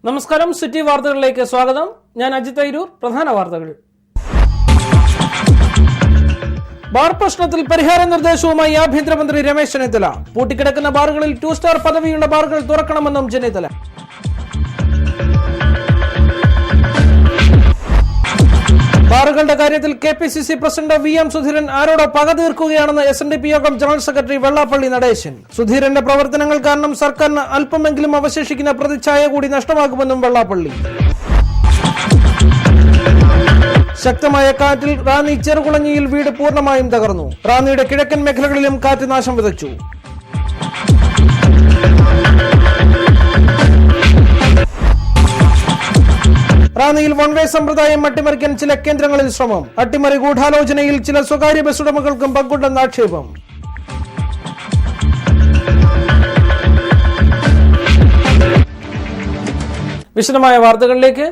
നമസ്കാരം, സിറ്റി വാർത്തകളിലേക്ക് സ്വാഗതം. ഞാൻ അജിത് തൈരൂർ. പ്രധാന വാർത്തകൾ. ബാർ പ്രശ്നത്തിൽ പരിഹാര നിർദ്ദേശവുമായി ആഭ്യന്തരമന്ത്രി രമേശ് ചെന്നിത്തല. പൂട്ടിക്കിടക്കുന്ന ബാറുകളിൽ 2 സ്റ്റാർ പദവിയുള്ള ബാറുകൾ തുറക്കണമെന്നും ചെന്നിത്തല. ബാറുകളുടെ കാര്യത്തിൽ KPCC പ്രസിഡന്റ് VM സുധീരൻ ആരോടോ പക തീർക്കുകയാണെന്ന് SNDP യോഗം ജനറൽ സെക്രട്ടറി വെള്ളാപ്പള്ളി നടേശൻ. സുധീരന്റെ പ്രവർത്തനങ്ങൾ കാരണം സർക്കാരിന് അല്പമെങ്കിലും അവശേഷിക്കുന്ന പ്രതിച്ഛായ കൂടി നഷ്ടമാകുമെന്നും വെള്ളാപ്പള്ളി. ശക്തമായ കാറ്റിൽ റാന്നി ചെറുകുളഞ്ഞിയിൽ വീട് പൂർണ്ണമായും തകർന്നു. റാന്നിയുടെ കിഴക്കൻ മേഖലകളിലും കാറ്റ് നാശം വിതച്ചു. റാന്നിയിൽ വൺവേ സമ്പ്രദായം അട്ടിമറിക്കാൻ ചില കേന്ദ്രങ്ങളിൽ ശ്രമം. അട്ടിമറി ഗൂഢാലോചനയിൽ ചില സ്വകാര്യ ബസ് ഉടമകൾക്കും പങ്കുണ്ടെന്ന ആക്ഷേപം. വിശദമായ വാർത്തകളിലേക്ക്.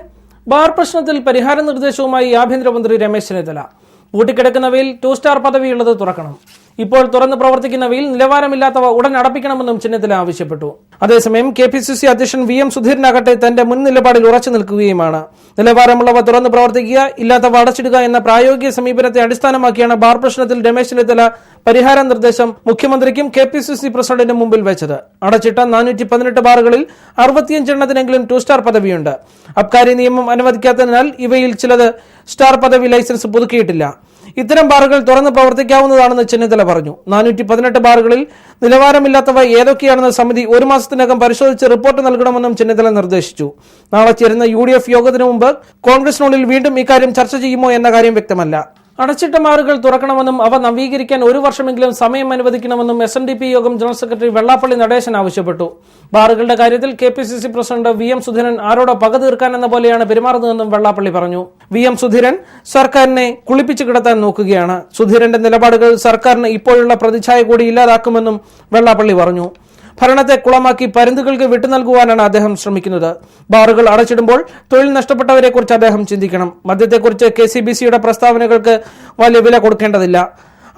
ബാർ പ്രശ്നത്തിൽ പരിഹാര നിർദ്ദേശവുമായി ആഭ്യന്തരമന്ത്രി രമേശ് ചെന്നിത്തല. പൂട്ടിക്കിടക്കുന്നവയിൽ 2 സ്റ്റാർ പദവിയുള്ളത് തുറക്കണം. ഇപ്പോൾ തുറന്ന് പ്രവർത്തിക്കുന്നവയിൽ നിലവാരമില്ലാത്തവ ഉടൻ അടപ്പിക്കണമെന്നും ചെന്നിത്തല ആവശ്യപ്പെട്ടു. അതേസമയം KPCC അധ്യക്ഷൻ VM സുധീരനാകട്ടെ തന്റെ മുൻ നിലപാടിൽ ഉറച്ചു നിൽക്കുകയുമാണ്. നിലവാരമുള്ളവ തുറന്ന് പ്രവർത്തിക്കുക, ഇല്ലാത്തവ അടച്ചിടുക എന്ന പ്രായോഗിക സമീപനത്തെ അടിസ്ഥാനമാക്കിയാണ് ബാർ പ്രശ്നത്തിൽ രമേശ് ചെന്നിത്തല പരിഹാര നിർദ്ദേശം മുഖ്യമന്ത്രിക്കും KPCC പ്രസിഡന്റിനും മുമ്പിൽ വെച്ചത്. അടച്ചിട്ട 418 ബാറുകളിൽ 65 എണ്ണത്തിനെങ്കിലും 2 സ്റ്റാർ പദവിയുണ്ട്. അബ്കാരി നിയമം അനുവദിക്കാത്തതിനാൽ ഇവയിൽ ചിലത് സ്റ്റാർ പദവി ലൈസൻസ് പുതുക്കിയിട്ടില്ല. ഇത്തരം ബാറുകൾ തുറന്ന് പ്രവർത്തിക്കാവുന്നതാണെന്ന് ചെന്നിത്തല പറഞ്ഞു. 418 ബാറുകളിൽ നിലവാരമില്ലാത്തവ ഏതൊക്കെയാണെന്ന് സമിതി 1 മാസത്തിനകം പരിശോധിച്ച് റിപ്പോർട്ട് നൽകണമെന്നും ചെന്നിത്തല നിർദ്ദേശിച്ചു. നാളെ ചേരുന്ന UDF യോഗത്തിനു മുമ്പ് കോൺഗ്രസിനുള്ളിൽ വീണ്ടും ഇക്കാര്യം ചർച്ച ചെയ്യുമോ എന്ന കാര്യം വ്യക്തമല്ല. അടച്ചിട്ട ബാറുകൾ തുറക്കണമെന്നും അവ നവീകരിക്കാൻ 1 വർഷമെങ്കിലും സമയം അനുവദിക്കണമെന്നും SNDP യോഗം ജനറൽ സെക്രട്ടറി വെള്ളാപ്പള്ളി നടേശൻ ആവശ്യപ്പെട്ടു. ബാറുകളുടെ കാര്യത്തിൽ KPCC പ്രസിഡന്റ് VM സുധീരൻ ആരോടോ പക തീർക്കാൻ എന്ന പോലെയാണ് പെരുമാറുന്നതെന്നും വെള്ളാപ്പള്ളി പറഞ്ഞു. VM സുധീരൻ സർക്കാരിനെ കുളിപ്പിച്ചു കിടത്താൻ നോക്കുകയാണ്. സുധീരന്റെ നിലപാടുകൾ സർക്കാരിന് ഇപ്പോഴുള്ള പ്രതിച്ഛായ കൂടി ഇല്ലാതാക്കുമെന്നും വെള്ളാപ്പള്ളി പറഞ്ഞു. ഭരണത്തെ കുളമാക്കി പരുന്തുകൾക്ക് വിട്ടുനൽകുവാനാണ് അദ്ദേഹം ശ്രമിക്കുന്നത്. ബാറുകൾ അടച്ചിടുമ്പോൾ തൊഴിൽ നഷ്ടപ്പെട്ടവരെ കുറിച്ച് അദ്ദേഹം ചിന്തിക്കണം. മദ്യത്തെക്കുറിച്ച് KCBCയുടെ പ്രസ്താവനകൾക്ക് വലിയ വില കൊടുക്കേണ്ടതില്ല.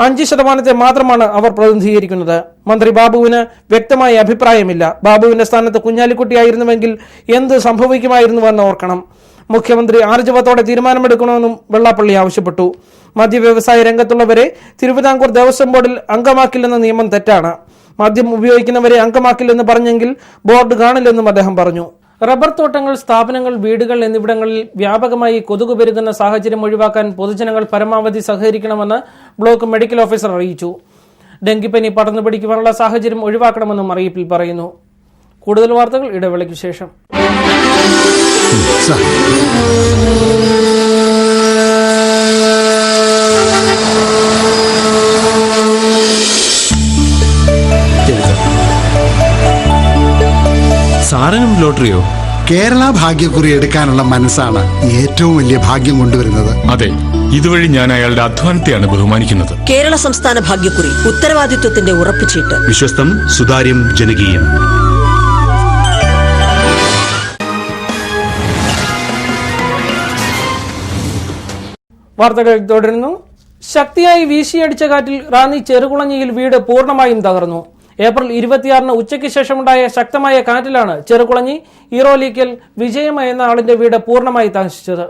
5% മാത്രമാണ് അവർ പ്രതിനിധീകരിക്കുന്നത്. മന്ത്രി ബാബുവിന് വ്യക്തമായ അഭിപ്രായമില്ല. ബാബുവിന്റെ സ്ഥാനത്ത് കുഞ്ഞാലിക്കുട്ടിയായിരുന്നുവെങ്കിൽ എന്ത് സംഭവിക്കുമായിരുന്നുവെന്ന് ഓർക്കണം. മുഖ്യമന്ത്രി ആർജവത്തോടെ തീരുമാനമെടുക്കണമെന്നും വെള്ളാപ്പള്ളി ആവശ്യപ്പെട്ടു. മദ്യവ്യവസായ രംഗത്തുള്ളവരെ തിരുവിതാംകൂർ ദേവസ്വം ബോർഡിൽ അംഗമാക്കില്ലെന്ന നിയമം തെറ്റാണ്. മദ്യം ഉപയോഗിക്കുന്നവരെ അംഗമാക്കില്ലെന്ന് പറഞ്ഞെങ്കിൽ ബോർഡ് കാണില്ലെന്നും അദ്ദേഹം പറഞ്ഞു. റബ്ബർ തോട്ടങ്ങൾ, സ്ഥാപനങ്ങൾ, വീടുകൾ എന്നിവിടങ്ങളിൽ വ്യാപകമായി കൊതുക് പെരുകുന്ന സാഹചര്യം ഒഴിവാക്കാൻ പൊതുജനങ്ങൾ പരമാവധി സഹകരിക്കണമെന്ന് ബ്ലോക്ക് മെഡിക്കൽ ഓഫീസർ അറിയിച്ചു. ഡെങ്കിപ്പനി പടർന്നു പിടിക്കുവാനുള്ള സാഹചര്യം ഒഴിവാക്കണമെന്നും അറിയിപ്പിൽ പറയുന്നു. കൂടുതൽ വാർത്തകൾ ഇടവേളയ്ക്ക് ശേഷം. സാറിനും ലോട്ടറിയോ? കേരള ഭാഗ്യക്കുറി എടുക്കാനുള്ള മനസ്സാണ് ഏറ്റവും വലിയ ഭാഗ്യം കൊണ്ടുവരുന്നത്. അതെ, ഇതുവഴി ഞാൻ അയാളുടെ അധ്വാനത്തെയാണ് ബഹുമാനിക്കുന്നത്. കേരള സംസ്ഥാന ഭാഗ്യക്കുറി ഉത്തരവാദിത്വത്തിന്റെ ഉറപ്പിച്ചീട്ട്. വിശ്വസ്തം, സുതാര്യം, ജനകീയം. വാർത്തകൾ തുടരുന്നു. ശക്തിയായി വീശിയടിച്ച കാറ്റിൽ റാന്നി ചെറുകുളഞ്ഞിയിൽ വീട് പൂർണ്ണമായും തകർന്നു. ഏപ്രിൽ 26 ഉച്ചയ്ക്ക് ശേഷമുണ്ടായ ശക്തമായ കാറ്റിലാണ് ചെറുകുളഞ്ഞി ഇറോലിക്കൽ വിജയമ എന്ന ആളിന്റെ വീട് പൂർണ്ണമായി നശിച്ചത്.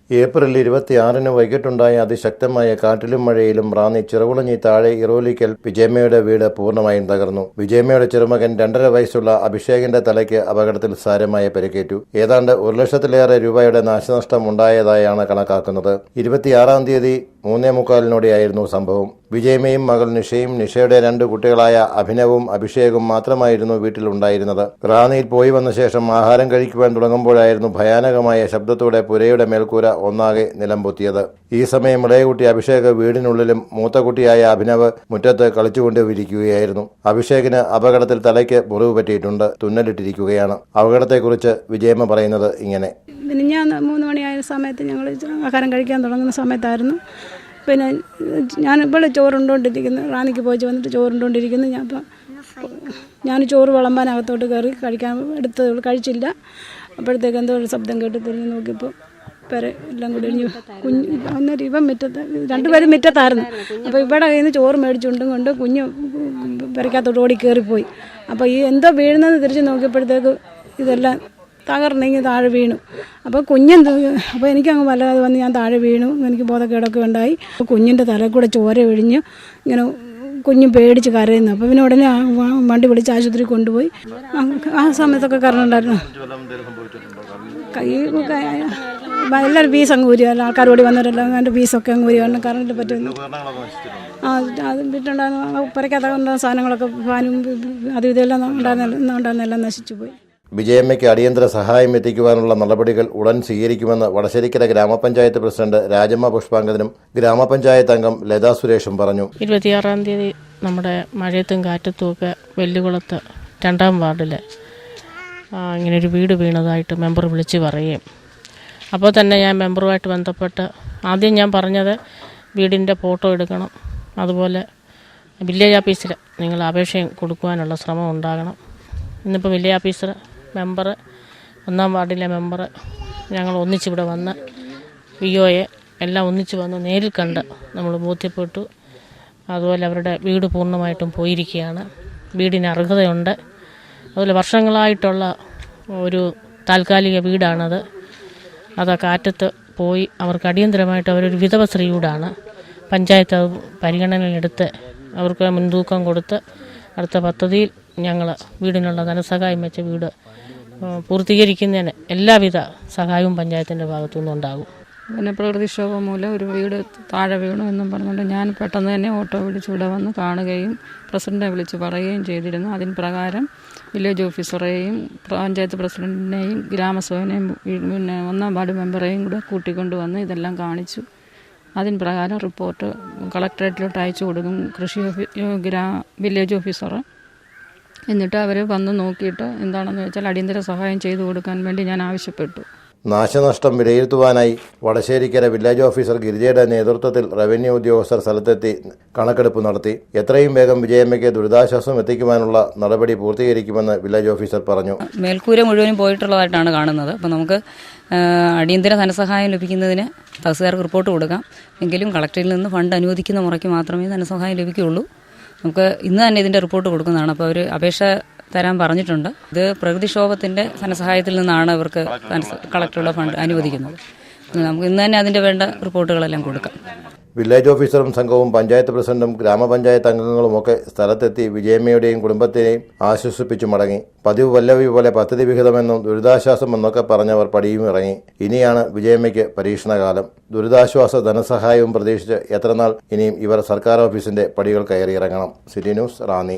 ഏപ്രിൽ 26 വൈകിട്ടുണ്ടായ അതിശക്തമായ കാറ്റിലും മഴയിലും റാന്നി ചെറുകുളഞ്ഞി താഴെ ഇറോലിക്കൽ വിജയമയുടെ വീട് പൂർണ്ണമായും തകർന്നു. വിജയമയുടെ ചെറുമകൻ 2.5 വയസ്സുള്ള അഭിഷേകിന്റെ തലയ്ക്ക് അപകടത്തിൽ സാരമായ പരിക്കേറ്റു. ഏതാണ്ട് 1 ലക്ഷത്തിലേറെ രൂപയുടെ നാശനഷ്ടം ഉണ്ടായതായാണ് കണക്കാക്കുന്നത്. 26 തീയതി 3:45 സംഭവം. വിജയമയും മകൾ നിഷയും നിഷയുടെ 2 കുട്ടികളായ അഭിനവും അഭിഷേകും മാത്രമായിരുന്നു വീട്ടിലുണ്ടായിരുന്നത്. റാന്നിയിൽ പോയി വന്ന ശേഷം ആഹാരം കഴിക്കുവാൻ തുടങ്ങുമ്പോഴായിരുന്നു ഭയാനകമായ ശബ്ദത്തോടെ പുരയുടെ മേൽക്കൂര ഒന്നാകെ നിലംപൊത്തിയത്. ഈ സമയം ഇളയകുട്ടി അഭിഷേക് വീടിനുള്ളിലും മൂത്ത കുട്ടിയായ അഭിനവ് മുറ്റത്ത് കളിച്ചുകൊണ്ടിരിക്കുകയായിരുന്നു. അഭിഷേകിന് അപകടത്തിൽ തലയ്ക്ക് മുറിവ് പറ്റിയിട്ടുണ്ട്. തുന്നലിട്ടിരിക്കുകയാണ്. അപകടത്തെക്കുറിച്ച് വിജയമ്മ പറയുന്നത് ഇങ്ങനെ. ഞാൻ 3 മണിയായ സമയത്ത് ഞങ്ങൾ ആഹാരം കഴിക്കാൻ തുടങ്ങുന്ന സമയത്തായിരുന്നു. പിന്നെ ഞാൻ ഇവിടെ ചോറുണ്ടോണ്ടിരിക്കുന്നു. റാന്നിക്ക് പോയി വന്നിട്ട് ചോറുണ്ടോണ്ടിരിക്കുന്നു. ഞാൻ ചോറ് വിളമ്പാനകത്തോട്ട് കയറി കഴിക്കാൻ എടുത്ത് കഴിച്ചില്ല. അപ്പോഴത്തേക്ക് എന്തോ ഒരു ശബ്ദം കേട്ട് തിരിഞ്ഞ് നോക്കിയപ്പോൾ പേരെ എല്ലാം കൂടി അന്നേരം ഇവൻ മുറ്റത്ത് 2 പേരും മുറ്റത്തായിരുന്നു. അപ്പോൾ ഇവിടെ കയ്യിൽ നിന്ന് ചോറ് മേടിച്ചുകൊണ്ടും കൊണ്ട് കുഞ്ഞ് പെരയ്ക്കകത്തോട്ട് ഓടി കയറിപ്പോയി. അപ്പോൾ ഈ എന്തോ വീഴുന്നതെന്ന് തിരിച്ച് നോക്കിയപ്പോഴത്തേക്ക് ഇതെല്ലാം തകർന്നെങ്കിൽ താഴെ വീണു. അപ്പോൾ അപ്പോൾ എനിക്കങ്ങ് വല്ലാതെ വന്ന് ഞാൻ താഴെ വീണു. എനിക്ക് ബോധക്കേടൊക്കെ ഉണ്ടായി. കുഞ്ഞിൻ്റെ തലയിൽ കൂടെ ചോര ഒഴിഞ്ഞ് ഇങ്ങനെ കുഞ്ഞും പേടിച്ച് കരയുന്നു. അപ്പോൾ പിന്നെ ഉടനെ വണ്ടി വിളിച്ച് ആശുപത്രി കൊണ്ടുപോയി. ആ സമയത്തൊക്കെ കറണ്ട് ഉണ്ടായിരുന്നു. എല്ലാവരും ഫീസ് അങ്ങ് ഊരി, ആൾക്കാർ ഓടി വന്നവരെല്ലാം എൻ്റെ ഫീസൊക്കെ അങ്ങ് ഊരി. കാരണം കറണ്ട് പറ്റുന്നു. അത് വിട്ടുണ്ടാകുന്ന പുരയ്ക്കകത്തുണ്ടാകുന്ന സാധനങ്ങളൊക്കെ ഫാനും അതും ഇതെല്ലാം ഉണ്ടാകുന്നെല്ലാം നശിച്ചു പോയി. വിജയമ്മയ്ക്ക് അടിയന്തര സഹായം എത്തിക്കുവാനുള്ള നടപടികൾ ഉടൻ സ്വീകരിക്കുമെന്ന് വടശ്ശേരിക്കര ഗ്രാമപഞ്ചായത്ത് പ്രസിഡന്റ് രാജമ്മ പുഷ്പാങ്കദനും ഗ്രാമപഞ്ചായത്ത് അംഗം ലതാ സുരേഷും പറഞ്ഞു. 26-ാം തീയതി നമ്മുടെ മഴയത്തും കാറ്റത്തുമൊക്കെ വെല്ലുകുളത്ത് 2-ാം വാർഡിൽ ഇങ്ങനൊരു വീട് വീണതായിട്ട് മെമ്പർ വിളിച്ച് പറയുകയും അപ്പോൾ തന്നെ ഞാൻ മെമ്പറുമായിട്ട് ബന്ധപ്പെട്ട് ആദ്യം ഞാൻ പറഞ്ഞത് വീടിൻ്റെ ഫോട്ടോ എടുക്കണം, അതുപോലെ വില്ലേജ് ഓഫീസിൽ നിങ്ങൾ അപേക്ഷ കൊടുക്കുവാനുള്ള ശ്രമം ഉണ്ടാകണം. ഇന്നിപ്പോൾ വില്ലേജ് ഓഫീസർ, മെമ്പർ, 1-ാം വാർഡിലെ മെമ്പർ, ഞങ്ങൾ ഒന്നിച്ചിവിടെ വന്ന് VOA എല്ലാം ഒന്നിച്ച് വന്ന് നേരിൽ കണ്ട് നമ്മൾ ബോധ്യപ്പെട്ടു. അതുപോലെ അവരുടെ വീട് പൂർണ്ണമായിട്ടും പോയിരിക്കുകയാണ്. വീടിന് അർഹതയുണ്ട്. അതുപോലെ വർഷങ്ങളായിട്ടുള്ള ഒരു താൽക്കാലിക വീടാണത്. അത് കാറ്റത്ത് പോയി. അവർക്ക് അടിയന്തരമായിട്ട് അവരൊരു വിധവ സ്ത്രീയോടാണ്. പഞ്ചായത്ത് അത് പരിഗണനയിലെടുത്ത് അവർക്ക് മുൻതൂക്കം കൊടുത്ത് അടുത്ത പദ്ധതിയിൽ ഞങ്ങൾ വീടിനുള്ള ധനസഹായം വെച്ച വീട് പൂർത്തീകരിക്കുന്നതിന് എല്ലാവിധ സഹായവും പഞ്ചായത്തിൻ്റെ ഭാഗത്തുനിന്നുണ്ടാകും. പിന്നെ പ്രകൃതിക്ഷോഭം മൂലം ഒരു വീട് താഴെ വീണു എന്നും പറഞ്ഞുകൊണ്ട് ഞാൻ പെട്ടെന്ന് തന്നെ ഓട്ടോ വിളിച്ച് ഇവിടെ വന്ന് കാണുകയും പ്രസിഡന്റിനെ വിളിച്ച് പറയുകയും ചെയ്തിരുന്നു. അതിന് പ്രകാരം വില്ലേജ് ഓഫീസറെയും പഞ്ചായത്ത് പ്രസിഡന്റിനെയും ഗ്രാമസഭനെയും പിന്നെ 1-ാം വാർഡ് മെമ്പറേയും കൂടെ കൂട്ടിക്കൊണ്ടുവന്ന് ഇതെല്ലാം കാണിച്ചു. അതിന് പ്രകാരം റിപ്പോർട്ട് കളക്ടറേറ്റിലോട്ട് അയച്ചു കൊടുക്കും വില്ലേജ് ഓഫീസർ. എന്നിട്ട് അവർ വന്ന് നോക്കിയിട്ട് എന്താണെന്ന് വെച്ചാൽ അടിയന്തര സഹായം ചെയ്തു കൊടുക്കാൻ വേണ്ടി ഞാൻ ആവശ്യപ്പെട്ടു. നാശനഷ്ടം വിലയിരുത്തുവാനായി വടശ്ശേരിക്കര വില്ലേജ് ഓഫീസർ ഗിരിജയുടെ നേതൃത്വത്തിൽ റവന്യൂ ഉദ്യോഗസ്ഥർ സ്ഥലത്തെത്തി കണക്കെടുപ്പ് നടത്തി. എത്രയും വേഗം വിജയമ്മയ്ക്ക് ദുരിതാശ്വാസം എത്തിക്കുവാനുള്ള നടപടി പൂർത്തീകരിക്കുമെന്ന് വില്ലേജ് ഓഫീസർ പറഞ്ഞു. മേൽക്കൂര മുഴുവനും പോയിട്ടുള്ളതായിട്ടാണ് കാണുന്നത്. അപ്പോൾ നമുക്ക് അടിയന്തര ധനസഹായം ലഭിക്കുന്നതിന് തഹസിൽദാർക്ക് റിപ്പോർട്ട് കൊടുക്കാം. എങ്കിലും കളക്ടറിൽ നിന്ന് ഫണ്ട് അനുവദിക്കുന്ന മുറയ്ക്ക് മാത്രമേ ധനസഹായം ലഭിക്കുകയുള്ളൂ. നമുക്ക് ഇന്ന് തന്നെ ഇതിൻ്റെ റിപ്പോർട്ട് കൊടുക്കുന്നതാണ്. അപ്പോൾ അവർ അപേക്ഷ തരാൻ പറഞ്ഞിട്ടുണ്ട്. ഇത് പ്രകൃതിക്ഷോഭത്തിൻ്റെ ധനസഹായത്തിൽ നിന്നാണ് ഇവർക്ക് കളക്ടറുടെ ഫണ്ട് അനുവദിക്കുന്നത്. നമുക്ക് ഇന്ന് തന്നെ അതിൻ്റെ വേണ്ട റിപ്പോർട്ടുകളെല്ലാം കൊടുക്കാം. വില്ലേജ് ഓഫീസറും സംഘവും പഞ്ചായത്ത് പ്രസിഡന്റും ഗ്രാമപഞ്ചായത്ത് അംഗങ്ങളുമൊക്കെ സ്ഥലത്തെത്തി വിജയമ്മയുടെയും കുടുംബത്തിനെയും ആശ്വസിപ്പിച്ചു മടങ്ങി. പതിവ് വല്ലവി പോലെ പദ്ധതി വിഹിതമെന്നും ദുരിതാശ്വാസം എന്നൊക്കെ പറഞ്ഞവർ പടിയും ഇറങ്ങി. ഇനിയാണ് വിജയമ്മയ്ക്ക് പരീക്ഷണകാലം. ദുരിതാശ്വാസ ധനസഹായവും പ്രതീക്ഷിച്ച് എത്രനാൾ ഇനിയും ഇവർ സർക്കാർ ഓഫീസിന്റെ പടികൾ കയറിയിറങ്ങണം. City news, Ranni.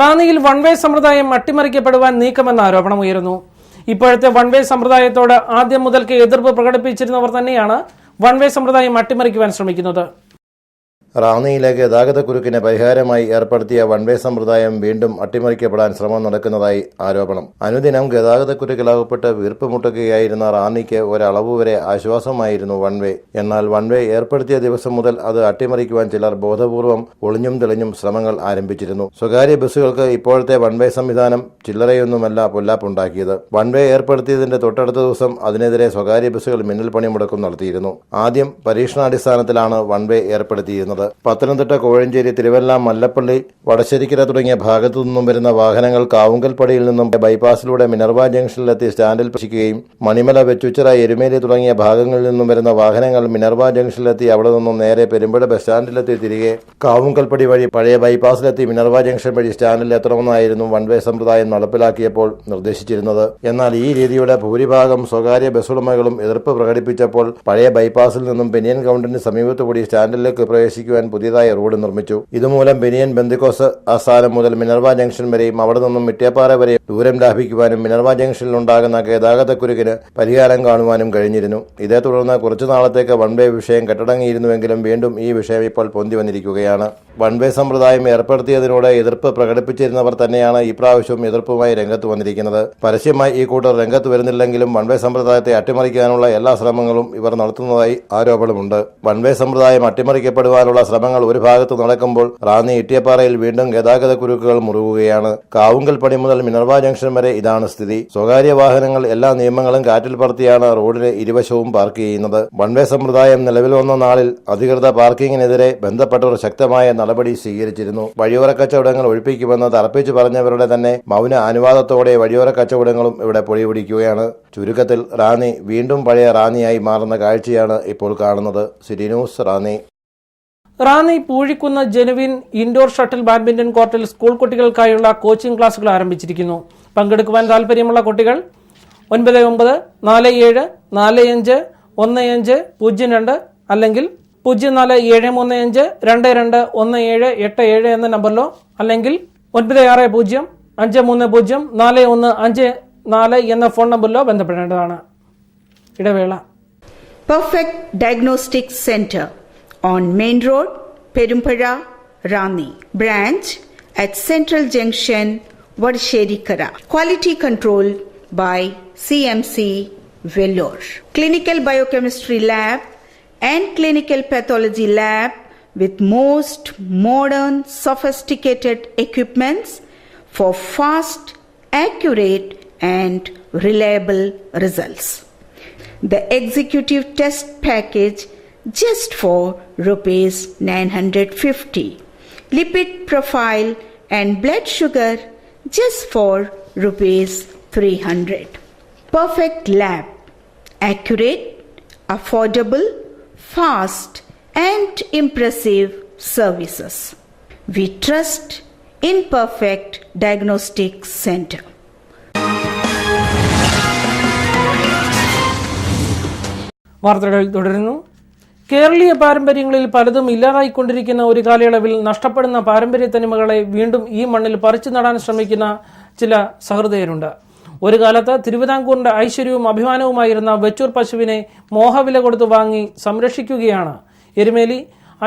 റാന്നിയിൽ വൺവേ സമ്പ്രദായം അട്ടിമറിക്കപ്പെടുവാൻ നീക്കമെന്ന ആരോപണം ഉയരുന്നു. ഇപ്പോഴത്തെ വൺവേ സമ്പ്രദായത്തോട് ആദ്യം മുതൽക്ക് എതിർപ്പ് പ്രകടിപ്പിച്ചിരുന്നവർ തന്നെയാണ് വൺവേ സമ്പ്രദായം അട്ടിമറിക്കുവാൻ ശ്രമിക്കുന്നത്. റാന്നിയിലെ ഗതാഗതക്കുരുക്കിന് പരിഹാരമായി ഏർപ്പെടുത്തിയ വൺവേ സമ്പ്രദായം വീണ്ടും അട്ടിമറിക്കപ്പെടാൻ ശ്രമം നടക്കുന്നതായി ആരോപണം. അനുദിനം ഗതാഗതക്കുരുക്കിലാകപ്പെട്ട് വീർപ്പുമുട്ടുകയായിരുന്ന റാന്നിക്ക് ഒരളവ് വരെ ആശ്വാസമായിരുന്നു വൺവേ. എന്നാൽ വൺവേ ഏർപ്പെടുത്തിയ ദിവസം മുതൽ അത് അട്ടിമറിക്കുവാൻ ചിലർ ബോധപൂർവം ഒളിഞ്ഞും തെളിഞ്ഞും ശ്രമങ്ങൾ ആരംഭിച്ചിരുന്നു. സ്വകാര്യ ബസ്സുകൾക്ക് ഇപ്പോഴത്തെ വൺവേ സംവിധാനം ചില്ലറയൊന്നുമല്ല പൊല്ലാപ്പുണ്ടാക്കിയത്. വൺവേ ഏർപ്പെടുത്തിയതിന്റെ തൊട്ടടുത്ത ദിവസം അതിനെതിരെ സ്വകാര്യ ബസ്സുകൾ മിന്നൽ പണിമുടക്കും നടത്തിയിരുന്നു. ആദ്യം പരീക്ഷണാടിസ്ഥാനത്തിലാണ് വൺവേ ഏർപ്പെടുത്തിയിരുന്നത്. പത്തനംതിട്ട, കോഴഞ്ചേരി, തിരുവല്ല, മല്ലപ്പള്ളി, വടശ്ശേരിക്കര തുടങ്ങിയ ഭാഗത്തു നിന്നും വരുന്ന വാഹനങ്ങൾ കാവുങ്കൽപ്പടിയിൽ നിന്നും ബൈപ്പാസിലൂടെ മിനർവ ജംഗ്ഷനിലെത്തി സ്റ്റാൻഡിൽ പ്രവേശിക്കുകയും മണിമല, വെച്ചുച്ചിറ, എരുമേലി തുടങ്ങിയ ഭാഗങ്ങളിൽ നിന്നും വരുന്ന വാഹനങ്ങൾ മിനർവ ജംഗ്ഷനിലെത്തി അവിടെ നിന്നും നേരെ പെരുമ്പട ബസ് സ്റ്റാൻഡിലെത്തി തിരികെ കാവുങ്കൽപ്പടി വഴി പഴയ ബൈപ്പാസിലെത്തി മിനർവ ജംഗ്ഷൻ വഴി സ്റ്റാൻഡിൽ എത്തണമെന്നായിരുന്നു വൺവേ സമ്പ്രദായം നടപ്പിലാക്കിയപ്പോൾ നിർദ്ദേശിച്ചിരുന്നത്. എന്നാൽ ഈ രീതിയുടെ ഭൂരിഭാഗം സ്വകാര്യ ബസ്സുടമകളും എതിർപ്പ് പ്രകടിപ്പിച്ചപ്പോൾ പഴയ ബൈപ്പാസിൽ നിന്നും ബനിയൻ കൗണ്ടറിന് സമീപത്തുകൂടി സ്റ്റാൻഡിലേക്ക് പ്രവേശിക്കുവാൻ പുതിയതായി റോഡ് നിർമ്മിച്ചു. ഇതുമൂലം ബനിയൻ ബന്ദിക്കോസ് ആസ്ഥാനം മുതൽ മിനർവ ജംഗ്ഷൻ വരെയും അവിടെ നിന്നും മിറ്റേപ്പാറ വരെ ദൂരം ലാഭിക്കുവാനും മിനർവ ജംഗ്ഷനിൽ ഉണ്ടാകുന്ന ഗതാഗതക്കുരുക്കിന് പരിഹാരം കാണുവാനും കഴിഞ്ഞിരുന്നു. ഇതേ തുടർന്ന് കുറച്ചു നാളത്തേക്ക് വൺവേ വിഷയം കെട്ടടങ്ങിയിരുന്നുവെങ്കിലും വീണ്ടും ഈ വിഷയം ഇപ്പോൾ പൊന്തി വന്നിരിക്കുകയാണ്. വൺവേ സമ്പ്രദായം ഏർപ്പെടുത്തിയതിനോട് എതിർപ്പ് പ്രകടിപ്പിച്ചിരുന്നവർ തന്നെയാണ് ഇപ്രാവശ്യവും എതിർപ്പുമായി രംഗത്ത് വന്നിരിക്കുന്നത്. പരസ്യമായി ഈ കൂട്ടർ രംഗത്ത് വരുന്നില്ലെങ്കിലും വൺവേ സമ്പ്രദായത്തെ അട്ടിമറിക്കാനുള്ള എല്ലാ ശ്രമങ്ങളും ഇവർ നടത്തുന്നതായി ആരോപണമുണ്ട്. വൺവേ സമ്പ്രദായം അട്ടിമറിക്കപ്പെടുവാനുള്ള ശ്രമങ്ങൾ ഒരു ഭാഗത്ത് നടക്കുമ്പോൾ റാന്നി ഇട്ടിയപ്പാറയിൽ വീണ്ടും ഗതാഗത കുരുക്കുകൾ മുറുകുകയാണ്. കാവുങ്കൽ പടി മുതൽ മിനർവ ജംഗ്ഷൻ വരെ ഇതാണ് സ്ഥിതി. സ്വകാര്യ വാഹനങ്ങൾ എല്ലാ നിയമങ്ങളും കാറ്റിൽ പറത്തിയാണ് റോഡിന് ഇരുവശവും പാർക്ക് ചെയ്യുന്നത്. വൺവേ സമ്പ്രദായം നിലവിൽ വന്ന നാളിൽ അധികൃത പാർക്കിങ്ങിനെതിരെ ബന്ധപ്പെട്ടവർ ശക്തമായ നടപടി സ്വീകരിച്ചിരുന്നു. വഴിയോര കച്ചവടങ്ങൾ ഒഴിപ്പിക്കുമെന്ന് തറപ്പിച്ചു പറഞ്ഞവരുടെ തന്നെ മൗന അനുവാദത്തോടെ വഴിയോര കച്ചവടങ്ങളും ഇവിടെ പൊടിപിടിക്കുകയാണ്. ചുരുക്കത്തിൽ റാന്നി വീണ്ടും പഴയ റാന്നിയായി മാറുന്ന കാഴ്ചയാണ് ഇപ്പോൾ കാണുന്നത്. City news, Ranni. Ranni Poozhikkunnu genuine indoor shuttle badminton കോർട്ടിൽ സ്കൂൾ കുട്ടികൾക്കായുള്ള കോച്ചിംഗ് ക്ലാസുകൾ ആരംഭിച്ചിരിക്കുന്നു. പങ്കെടുക്കുവാൻ താൽപര്യമുള്ള കുട്ടികൾ 994745451502 അല്ലെങ്കിൽ 0473522187 എന്ന നമ്പറിലോ അല്ലെങ്കിൽ 9605304154 എന്ന ഫോൺ നമ്പറിലോ ബന്ധപ്പെടേണ്ടതാണ്. ഇടവേള. Perfect Diagnostic Center on Main Road, Perumpara, Rani. Branch at Central Junction, Vadsheri-Kara. Quality control by CMC Vellore. Clinical Biochemistry Lab and Clinical Pathology Lab with most modern sophisticated equipments for fast, accurate and reliable results. The executive test package just for rupees 950. Lipid profile and blood sugar just for rupees 300. Perfect Lab. Accurate, affordable, fast and impressive services. We trust in Perfect Diagnostic Center. വാർത്തകൾ തുടരുന്നു. കേരളീയ പാരമ്പര്യങ്ങളിൽ പലതും ഇല്ലാതായിക്കൊണ്ടിരിക്കുന്ന ഒരു കാലയളവിൽ നഷ്ടപ്പെടുന്ന പാരമ്പര്യ തനിമകളെ വീണ്ടും ഈ മണ്ണിൽ പറിച്ചു നടാൻ ശ്രമിക്കുന്ന ചില സഹൃദയരുണ്ട്. ഒരു കാലത്ത് തിരുവിതാംകൂറിന്റെ ഐശ്വര്യവും അഭിമാനവുമായിരുന്ന വെച്ചൂർ പശുവിനെ മോഹവില കൊടുത്തു വാങ്ങി സംരക്ഷിക്കുകയാണ് എരുമേലി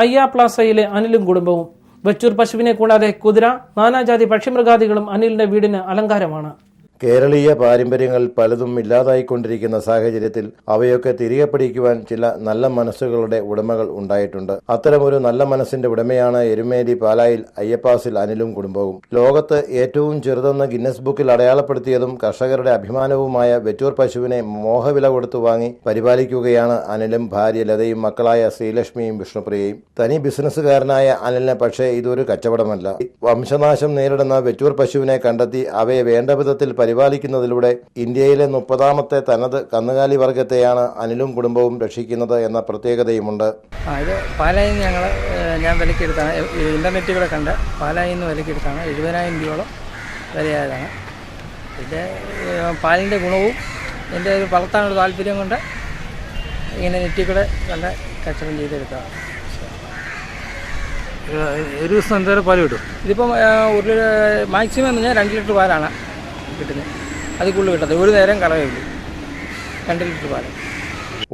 അയ്യ പ്ലാസയിലെ അനിലും കുടുംബവും. വെച്ചൂർ പശുവിനെ കൂടാതെ കുതിര, നാനാജാതി പക്ഷിമൃഗാദികളും അനിലിന്റെ വീടിന് അലങ്കാരമാണ്. കേരളീയ പാരമ്പര്യങ്ങൾ പലതും ഇല്ലാതായിക്കൊണ്ടിരിക്കുന്ന സാഹചര്യത്തിൽ അവയൊക്കെ തിരികെ പിടിക്കുവാൻ ചില നല്ല മനസ്സുകളുടെ ഉടമകൾ ഉണ്ടായിട്ടുണ്ട്. അത്തരമൊരു നല്ല മനസ്സിന്റെ ഉടമയാണ് എരുമേലി പാലായിൽ അയ്യപ്പാസിൽ അനിലും കുടുംബവും. ലോകത്ത് ഏറ്റവും ചെറുതെന്ന് ഗിന്നസ് ബുക്കിൽ അടയാളപ്പെടുത്തിയതും കർഷകരുടെ അഭിമാനവുമായ വെച്ചൂർ പശുവിനെ മോഹവില കൊടുത്തു വാങ്ങി പരിപാലിക്കുകയാണ് അനിലും ഭാര്യ ലതയും മക്കളായ ശ്രീലക്ഷ്മിയും വിഷ്ണുപ്രിയയും. തനി ബിസിനസ്സുകാരനായ അനിലിന് പക്ഷേ ഇതൊരു കച്ചവടമല്ല. വംശനാശം നേരിടുന്ന വെച്ചൂർ പശുവിനെ കണ്ടെത്തി അവയെ വേണ്ട വിധത്തിൽ പരിപാലിക്കുന്നതിലൂടെ ഇന്ത്യയിലെ 30ാമത്തെ തനത് കന്നുകാലി വർഗത്തെയാണ് അനിലും കുടുംബവും രക്ഷിക്കുന്നത് എന്ന പ്രത്യേകതയുമുണ്ട്. ഇത് പാലായിൽ നിന്ന് ഞാൻ വിലക്കെടുത്താണ്, ഇൻ്റർനെറ്റിലൂടെ കണ്ട് പാലായിൽ നിന്ന് വിലക്കെടുത്താണ്. 70,000 രൂപയോളം വിലയായതാണ്. ഇത് പാലിൻ്റെ ഗുണവും എൻ്റെ ഒരു വളർത്താനൊരു താല്പര്യം കൊണ്ട് ഇങ്ങനെ നെറ്റിൽ കൂടെ കണ്ട് കച്ചവടം ചെയ്തെടുത്തതാണ്. ഒരു ദിവസം എന്തോരം പാല് കിട്ടും? ഇതിപ്പം മാക്സിമം എന്ന് പറഞ്ഞാൽ 2 ലിറ്റർ പാലാണ് കിട്ടുന്നത്. അതിൽ കൂടുതൽ കിട്ടത്തില്ല. ഒരു നേരം കറവയുള്ളൂ. 2 ലിറ്റർ പാല്.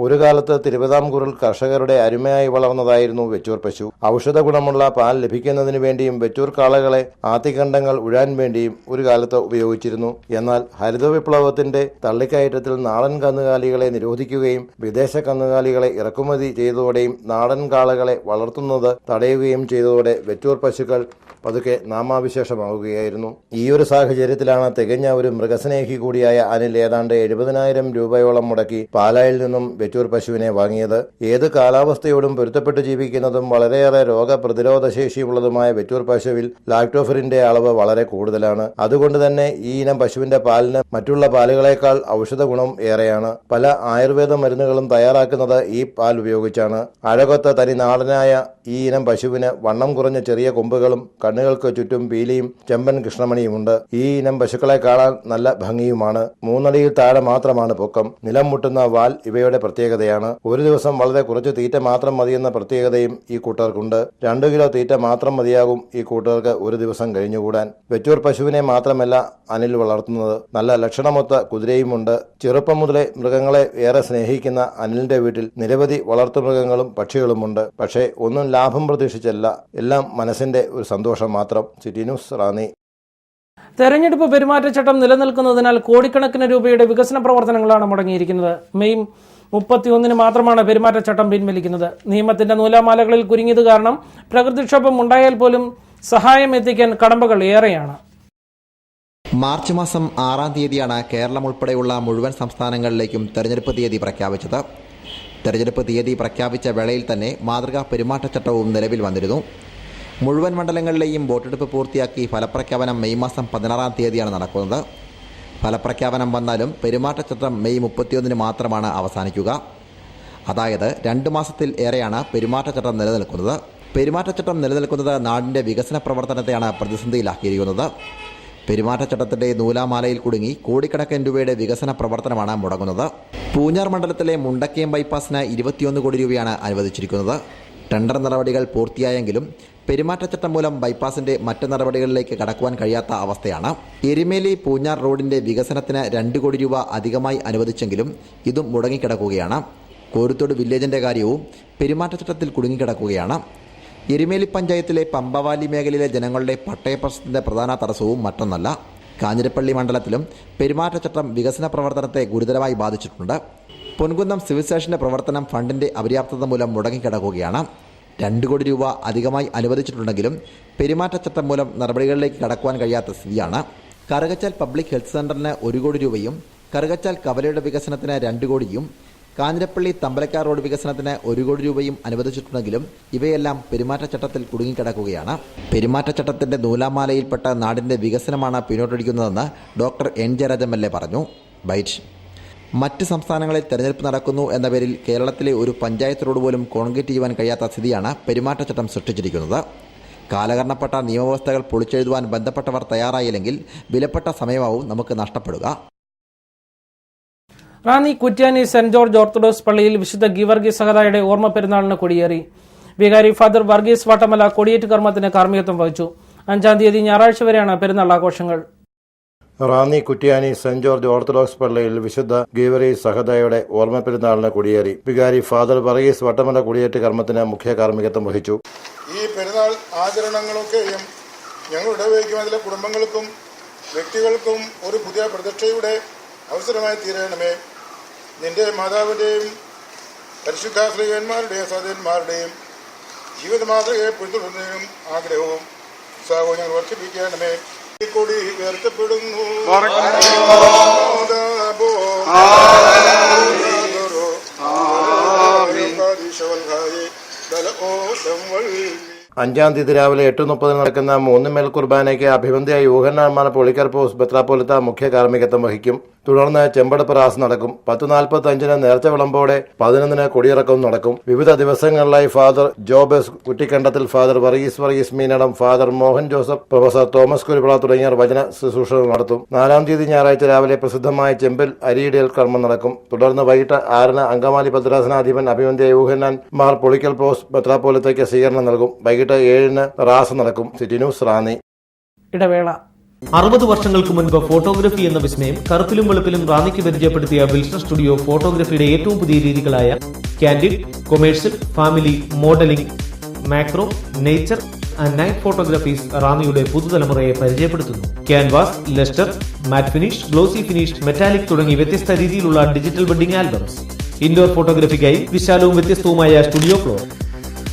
ഒരു കാലത്ത് തിരുവിതാംകൂറിൽ കർഷകരുടെ അരുമയായി വളർന്നതായിരുന്നു വെച്ചൂർ പശു. ഔഷധ ഗുണമുള്ള പാൽ ലഭിക്കുന്നതിന് വേണ്ടിയും വെച്ചൂർ കാളകളെ ആത്തികണ്ഡങ്ങൾ ഉഴാൻ വേണ്ടിയും ഒരു കാലത്ത് ഉപയോഗിച്ചിരുന്നു. എന്നാൽ ഹരിത വിപ്ലവത്തിന്റെ തള്ളിക്കയറ്റത്തിൽ നാടൻ കന്നുകാലികളെ നിരോധിക്കുകയും വിദേശ കന്നുകാലികളെ ഇറക്കുമതി ചെയ്തതോടെയും നാടൻ കാളകളെ വളർത്തുന്നത് തടയുകയും ചെയ്തതോടെ വെച്ചൂർ പശുക്കൾ പതുക്കെ നാമാവിശേഷമാവുകയായിരുന്നു. ഈയൊരു സാഹചര്യത്തിലാണ് തികഞ്ഞ ഒരു മൃഗസ്നേഹി കൂടിയായ അനിൽ ഏതാണ്ട് 70,000 രൂപയോളം മുടക്കി പാലായിൽ നിന്നും വെച്ചൂർ പശുവിനെ വാങ്ങിയത്. ഏത് കാലാവസ്ഥയോടും പൊരുത്തപ്പെട്ട് ജീവിക്കുന്നതും വളരെയേറെ രോഗപ്രതിരോധ ശേഷിയുള്ളതുമായ വെച്ചൂർ പശുവിൽ ലാക്ടോഫറിന്റെ അളവ് വളരെ കൂടുതലാണ്. അതുകൊണ്ട് തന്നെ ഈ ഇനം പശുവിന്റെ പാലിന് മറ്റുള്ള പാലുകളേക്കാൾ ഔഷധ ഗുണം ഏറെയാണ്. പല ആയുർവേദ മരുന്നുകളും തയ്യാറാക്കുന്നത് ഈ പാൽ ഉപയോഗിച്ചാണ്. അഴകൊത്ത തനി നാടനായ ഈ ഇനം പശുവിന് വണ്ണം കുറഞ്ഞ ചെറിയ കൊമ്പുകളും കണ്ണുകൾക്ക് ചുറ്റും പീലിയും ചെമ്പൻ കൃഷ്ണമണിയുമുണ്ട്. ഈ ഇനം പശുക്കളെ കാണാൻ നല്ല ഭംഗിയുമാണ്. 3 അടിയിൽ താഴെ മാത്രമാണ് പൊക്കം. നിലം മുട്ടുന്ന വാൽ ഇവയുടെ പ്രത്യേകതയാണ്. ഒരു ദിവസം വളരെ കുറച്ച് തീറ്റ മാത്രം മതിയെന്ന പ്രത്യേകതയും ഈ കൂട്ടർക്കുണ്ട്. 2 കിലോ തീറ്റ മാത്രം മതിയാകും ഈ കൂട്ടർക്ക് ഒരു ദിവസം കഴിഞ്ഞുകൂടാൻ. വെച്ചൂർ പശുവിനെ മാത്രമല്ല അനിൽ വളർത്തുന്നത്. നല്ല ലക്ഷണമൊത്ത കുതിരയുമുണ്ട്. ചെറുപ്പം മുതലേ മൃഗങ്ങളെ ഏറെ സ്നേഹിക്കുന്ന അനിലിന്റെ വീട്ടിൽ നിരവധി വളർത്തുമൃഗങ്ങളും പക്ഷികളുമുണ്ട്. പക്ഷേ ഒന്നും ലാഭം പ്രതീക്ഷിച്ചല്ല, എല്ലാം മനസ്സിന്റെ ഒരു സന്തോഷം മാത്രം. City news, Ranni. തെരഞ്ഞെടുപ്പ് പെരുമാറ്റച്ചട്ടം നിലനിൽക്കുന്നതിനാൽ കോടിക്കണക്കിന് രൂപയുടെ വികസന പ്രവർത്തനങ്ങളാണ് മുടങ്ങിയിരിക്കുന്നത്. മെയ് 31 മാത്രമാണ് പെരുമാറ്റച്ചട്ടം പിൻവലിക്കുന്നത്. നിയമത്തിന്റെ നൂലാമാലകളിൽ കുരുങ്ങിയത് കാരണം പ്രകൃതിക്ഷോഭം ഉണ്ടായാൽ പോലും സഹായം എത്തിക്കാൻ കടമ്പകൾ ഏറെയാണ്. മാർച്ച് മാസം 6-ാം തീയതിയാണ് കേരളം ഉൾപ്പെടെയുള്ള മുഴുവൻ സംസ്ഥാനങ്ങളിലേക്കും തെരഞ്ഞെടുപ്പ് തീയതി പ്രഖ്യാപിച്ചത്. തെരഞ്ഞെടുപ്പ് തീയതി പ്രഖ്യാപിച്ച വേളയിൽ തന്നെ മാതൃകാ പെരുമാറ്റച്ചട്ടവും നിലവിൽ വന്നിരുന്നു. മുഴുവൻ മണ്ഡലങ്ങളിലെയും വോട്ടെടുപ്പ് പൂർത്തിയാക്കി ഫലപ്രഖ്യാപനം മെയ് മാസം 16-ാം തീയതിയാണ് നടക്കുന്നത്. ഫലപ്രഖ്യാപനം വന്നാലും പെരുമാറ്റച്ചട്ടം മെയ് 31 മാത്രമാണ് അവസാനിക്കുക. അതായത് 2 മാസത്തിൽ ഏറെയാണ് പെരുമാറ്റച്ചട്ടം നിലനിൽക്കുന്നത്. പെരുമാറ്റച്ചട്ടം നിലനിൽക്കുന്നത് നാടിൻ്റെ വികസന പ്രവർത്തനത്തെയാണ് പ്രതിസന്ധിയിലാക്കിയിരിക്കുന്നത്. പെരുമാറ്റച്ചട്ടത്തിന്റെ നൂലാമാലയിൽ കുടുങ്ങി കോടിക്കണക്കിന് രൂപയുടെ വികസന പ്രവർത്തനമാണ് മുടങ്ങുന്നത്. പൂഞ്ഞാർ മണ്ഡലത്തിലെ മുണ്ടക്കയം ബൈപ്പാസിന് 21 കോടി രൂപയാണ് അനുവദിച്ചിരിക്കുന്നത്. ടെൻഡർ നടപടികൾ പൂർത്തിയായെങ്കിലും പെരുമാറ്റച്ചട്ടം മൂലം ബൈപ്പാസിന്റെ മറ്റ് നടപടികളിലേക്ക് കടക്കുവാൻ കഴിയാത്ത അവസ്ഥയാണ്. എരുമേലി പൂഞ്ഞാർ റോഡിന്റെ വികസനത്തിന് 2 കോടി രൂപ അധികമായി അനുവദിച്ചെങ്കിലും ഇതും മുടങ്ങിക്കിടക്കുകയാണ്. കോരുത്തോട് വില്ലേജിന്റെ കാര്യവും പെരുമാറ്റച്ചട്ടത്തിൽ കുടുങ്ങിക്കിടക്കുകയാണ്. എരുമേലി പഞ്ചായത്തിലെ പമ്പവാലി മേഖലയിലെ ജനങ്ങളുടെ പട്ടയ പ്രശ്നത്തിന്റെ പ്രധാന തടസ്സവും മറ്റൊന്നല്ല. കാഞ്ഞിരപ്പള്ളി മണ്ഡലത്തിലും പെരുമാറ്റച്ചട്ടം വികസന പ്രവർത്തനത്തെ ഗുരുതരമായി ബാധിച്ചിട്ടുണ്ട്. പൊൻകുന്നം സിവിൽ സ്റ്റേഷന്റെ പ്രവർത്തനം ഫണ്ടിന്റെ അപര്യാപ്തത മൂലം മുടങ്ങിക്കിടക്കുകയാണ്. 2 കോടി രൂപ അധികമായി അനുവദിച്ചിട്ടുണ്ടെങ്കിലും പെരുമാറ്റച്ചട്ടം മൂലം നടപടികളിലേക്ക് കടക്കുവാൻ കഴിയാത്ത സ്ഥിതിയാണ്. കറുകച്ചാൽ പബ്ലിക് ഹെൽത്ത് സെന്ററിന് 1 കോടി രൂപയും കറുകച്ചാൽ കവലയുടെ വികസനത്തിന് 2 കോടിയും കാഞ്ഞിരപ്പള്ളി തമ്പലക്കാർ റോഡ് വികസനത്തിന് 1 കോടി രൂപയും അനുവദിച്ചിട്ടുണ്ടെങ്കിലും ഇവയെല്ലാം പെരുമാറ്റച്ചട്ടത്തിൽ കുടുങ്ങിക്കിടക്കുകയാണ്. പെരുമാറ്റച്ചട്ടത്തിന്റെ നൂലാമാലയിൽപ്പെട്ട നാടിന്റെ വികസനമാണ് പിന്നോട്ടടിക്കുന്നതെന്ന് ഡോക്ടർ എൻ ജയരാജൻ എം.എൽ.എ. പറഞ്ഞു. ബൈറ്റ്. മറ്റ് സംസ്ഥാനങ്ങളിൽ തെരഞ്ഞെടുപ്പ് നടക്കുന്നു എന്ന പേരിൽ കേരളത്തിലെ ഒരു പഞ്ചായത്ത് റോഡ് പോലും കോൺക്രീറ്റ് ചെയ്യുവാൻ കഴിയാത്ത സ്ഥിതിയാണ് പെരുമാറ്റച്ചട്ടം സൃഷ്ടിച്ചിരിക്കുന്നത്. കാലഹരണപ്പെട്ട നിയമവ്യവസ്ഥകൾ പൊളിച്ചെഴുതുവാൻ ബന്ധപ്പെട്ടവർ തയ്യാറായില്ലെങ്കിൽ വിലപ്പെട്ട സമയമാവും നമുക്ക് നഷ്ടപ്പെടുക. Ranni Kuttyani saint George Orthodox പള്ളിയിൽ വിശുദ്ധ ഗീവർഗീസ് സഹദായുടെ ഓർമ്മ പെരുന്നാളിന് കൊടിയേറി. വികാരി ഫാദർ വർഗീസ് വാട്ടമല കൊടിയേറ്റ് കർമ്മത്തിന് കാർമ്മികത്വം വഹിച്ചു. 5-ാം തീയതി ഞായറാഴ്ച വരെയാണ് പെരുന്നാൾ ആഘോഷങ്ങൾ. Ranni Kuttyani saint George Orthodox പള്ളിയിൽ വിശുദ്ധ ഗീവർഗീസ് സഹദായുടെ ഓർമ്മ പെരുന്നാളിന് കൊടിയേറി. വികാരി ഫാദർ വർഗീസ് വാട്ടമല കൊടിയേറ്റ് കർമ്മത്തിന് മുഖ്യ കാർമ്മികത്വം വഹിച്ചു. ഈ പെരുന്നാൾ ആചരണങ്ങളൊക്കെയും ഞങ്ങളുടെ അതിലെ കുടുംബങ്ങൾക്കും വ്യക്തികൾക്കും ഒരു പുതിയ പ്രതിഷ്ഠയുടെ അവസരമായി തീരണമേ. നിന്റെ മാതാവിൻ്റെയും പരിശുദ്ധാശ്രയന്മാരുടെയും സഹോദരന്മാരുടെയും ജീവിത മാതൃകയെ പിന്തുടരുന്നതിനും ആഗ്രഹവും ഉത്സാഹവും ഞങ്ങൾ വർദ്ധിപ്പിക്കണമേ. കൂടി ഉയർത്തപ്പെടുന്നു. അഞ്ചാം തീയതി രാവിലെ 8:30 നടക്കുന്ന 3 മേൽ കുർബാനയ്ക്ക് അഭിവന്ധ്യ യൂഹന്നാൻ പുളിക്കർ പോസ് ബത്രാപോലിത്ത മുഖ്യ കാർമ്മികത്വം വഹിക്കും. തുടർന്ന് ചെമ്പടപ്പ് റാസ് നടക്കും. 10:45 നേർച്ച വിളമ്പോടെ 11 കൊടിയിറക്കവും നടക്കും. വിവിധ ദിവസങ്ങളിലായി ഫാദർ ജോബസ് കുറ്റിക്കണ്ടത്തിൽ, father Varghese Meenadam, father Mohan Joseph, professor Thomas Kuruvila തുടങ്ങിയവർ വചന ശുശ്രൂഷകൾ നടത്തും. 4-ാം തീയതി ഞായറാഴ്ച രാവിലെ പ്രസിദ്ധമായ ചെമ്പിൽ അരിയിടൽ കർമ്മം നടക്കും. തുടർന്ന് വൈകിട്ട് 6-ന് അങ്കമാലി ഭദ്രാസനാധിപൻ അഭിവന്ധ്യ യൂഹന്നാൻ മാർ പുളിക്കൽ പോസ് ബത്രാപോലിത്തയ്ക്ക് സ്വീകരണം നൽകും. വൈകിട്ട് 7-ന് റാസ് നടക്കും. City news Ranni. ഇടവേള. 60 വർഷങ്ങൾക്ക് മുൻപ് ഫോട്ടോഗ്രഫി എന്ന വിസ്മയം കറുപ്പിലും വെളുപ്പിലും റാന്നിക്ക് പരിചയപ്പെടുത്തിയ വിൽസൺ സ്റ്റുഡിയോ ഫോട്ടോഗ്രഫിയുടെ ഏറ്റവും പുതിയ രീതികളായ candid, commercial, family, modelling, macro, nature and night photographies റാന്നിയുടെ പുതുതലമുറയെ പരിചയപ്പെടുത്തുന്നു. Canvas, lustre, matte finish, glossy finish, metallic തുടങ്ങി വ്യത്യസ്ത രീതിയിലുള്ള ഡിജിറ്റൽ വെഡിംഗ് ആൽബംസ്. ഇൻഡോർ ഫോട്ടോഗ്രഫിക്കായി വിശാലവും വ്യത്യസ്തവുമായ സ്റ്റുഡിയോ ഫ്ലോർ.